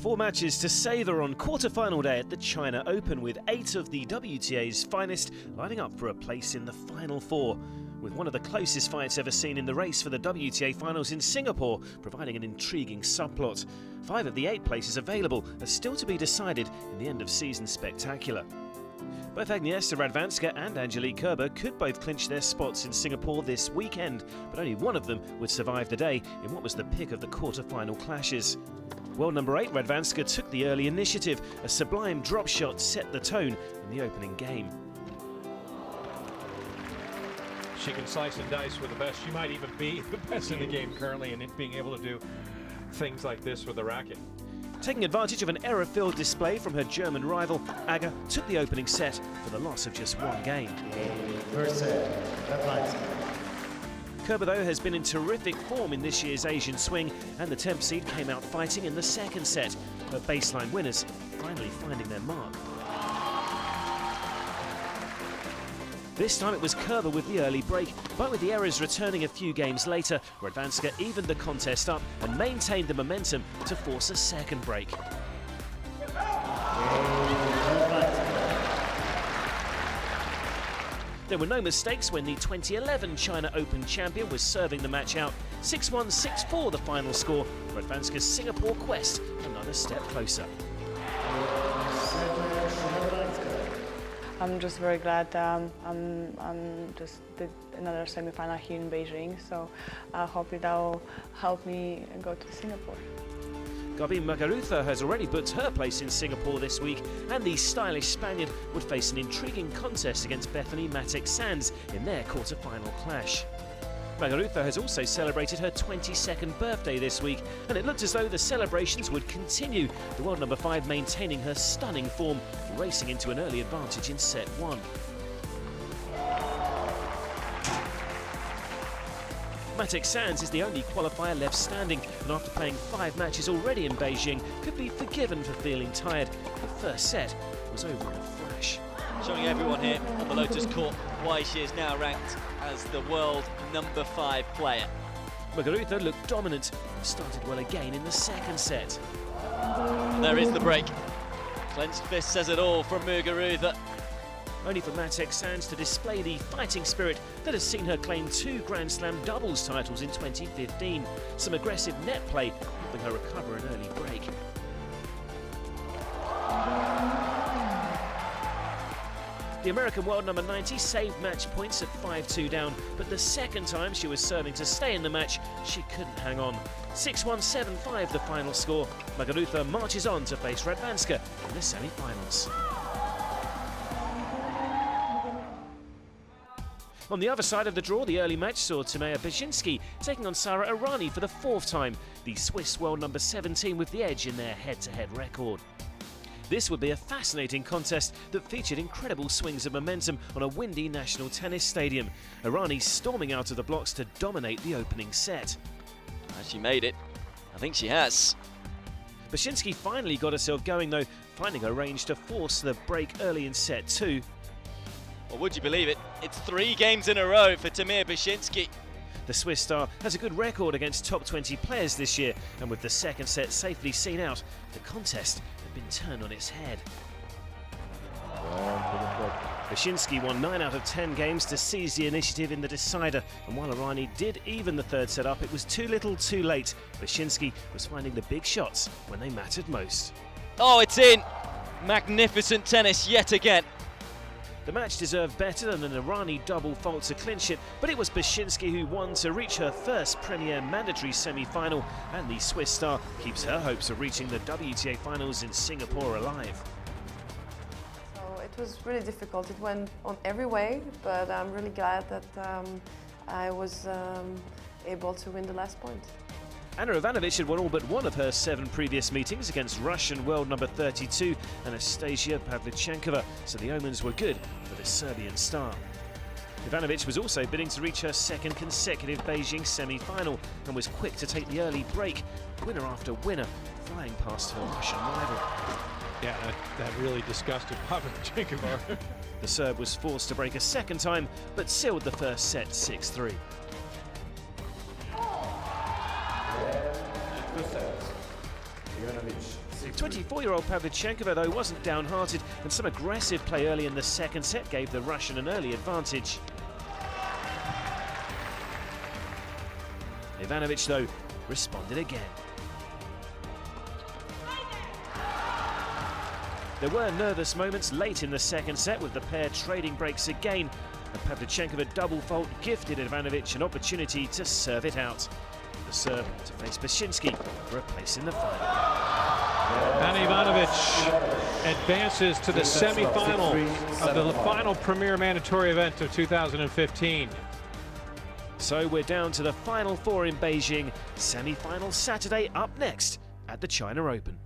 4 matches to savour on quarter-final day at the China Open, with 8 of the WTA's finest lining up for a place in the Final Four, with one of the closest fights ever seen in the race for the WTA finals in Singapore providing an intriguing subplot. 5 of the 8 places available are still to be decided in the end-of-season spectacular. Both Agnieszka Radwanska and Angelique Kerber could both clinch their spots in Singapore this weekend, but only one of them would survive the day in what was the pick of the quarter-final clashes. World number 8 Radwanska took the early initiative. A sublime drop shot set the tone in the opening game. She can slice and dice with the best. She might even be the best in the game currently, and being able to do things like this with the racket. Taking advantage of an error-filled display from her German rival, Aga took the opening set for the loss of just 1 game. First set, Radwanska. Kerber, though, has been in terrific form in this year's Asian swing, and the 10th seed came out fighting in the second set. Her baseline winners finally finding their mark. This time it was Kerber with the early break, but with the errors returning a few games later, Radwanska evened the contest up and maintained the momentum to force a second break. There were no mistakes when the 2011 China Open champion was serving the match out. 6-1, 6-4 the final score. Radwanska's Singapore quest another step closer. I'm just very glad I'm just did another semi-final here in Beijing, so I hope that will help me go to Singapore. Gabi Muguruza has already booked her place in Singapore this week, and the stylish Spaniard would face an intriguing contest against Bethany Mattek-Sands in their quarter-final clash. Muguruza has also celebrated her 22nd birthday this week, and it looked as though the celebrations would continue, the world number 5 maintaining her stunning form, racing into an early advantage in set 1. Mattek-Sands is the only qualifier left standing, and after playing 5 matches already in Beijing, could be forgiven for feeling tired. The first set was over in a flash. Showing everyone here on the Lotus Court why she is now ranked as the world number 5 player. Muguruza looked dominant and started well again in the second set. And there is the break. Clenched fist says it all from Muguruza. Only for Mattek-Sands to display the fighting spirit that has seen her claim 2 Grand Slam doubles titles in 2015. Some aggressive net play helping her recover an early break. The American world number 90 saved match points at 5-2 down, but the second time she was serving to stay in the match, she couldn't hang on. 6-1, 7-5 the final score. Muguruza marches on to face Radwanska in the semi-finals. On the other side of the draw, the early match saw Timea Byczynski taking on Sara Errani for the 4th time, the Swiss world number 17 with the edge in their head-to-head record. This would be a fascinating contest that featured incredible swings of momentum on a windy national tennis stadium. Errani storming out of the blocks to dominate the opening set. Has she made it? I think she has. Byczynski finally got herself going though, finding her range to force the break early in set 2. Well, would you believe it? It's 3 games in a row for Timea Byczynski. The Swiss star has a good record against top 20 players this year, and with the second set safely seen out, the contest had been turned on its head. Byczynski won 9 out of 10 games to seize the initiative in the decider, and while Errani did even the third set up, it was too little too late. Byczynski was finding the big shots when they mattered most. Oh, it's in! Magnificent tennis yet again. The match deserved better than an Errani double fault to clinch it, but it was Byczynski who won to reach her first Premier mandatory semi-final, and the Swiss star keeps her hopes of reaching the WTA finals in Singapore alive. So it was really difficult. It went on every way, but I'm really glad that I was able to win the last point. Anna Ivanovic had won all but one of her 7 previous meetings against Russian world number 32 Anastasia Pavlyuchenkova, so the omens were good for the Serbian star. Ivanovic was also bidding to reach her 2nd consecutive Beijing semi-final and was quick to take the early break, winner after winner, flying past her Russian rival. Yeah, that really disgusted Pavlyuchenkova. The Serb was forced to break a second time, but sealed the first set 6-3. First set, Ivanovic. 24-year-old Pavlyuchenkova, though, wasn't downhearted, and some aggressive play early in the second set gave the Russian an early advantage. Ivanovic, though, responded again. There were nervous moments late in the second set, with the pair trading breaks again, and Pavlyuchenkova double fault gifted Ivanovic an opportunity to serve it out. The serve to face Bashinsky for a place in the final. And Ivanovic advances to the semi-final of the final premier mandatory event of 2015. So we're down to the final four in Beijing. Semi-final Saturday up next at the China Open.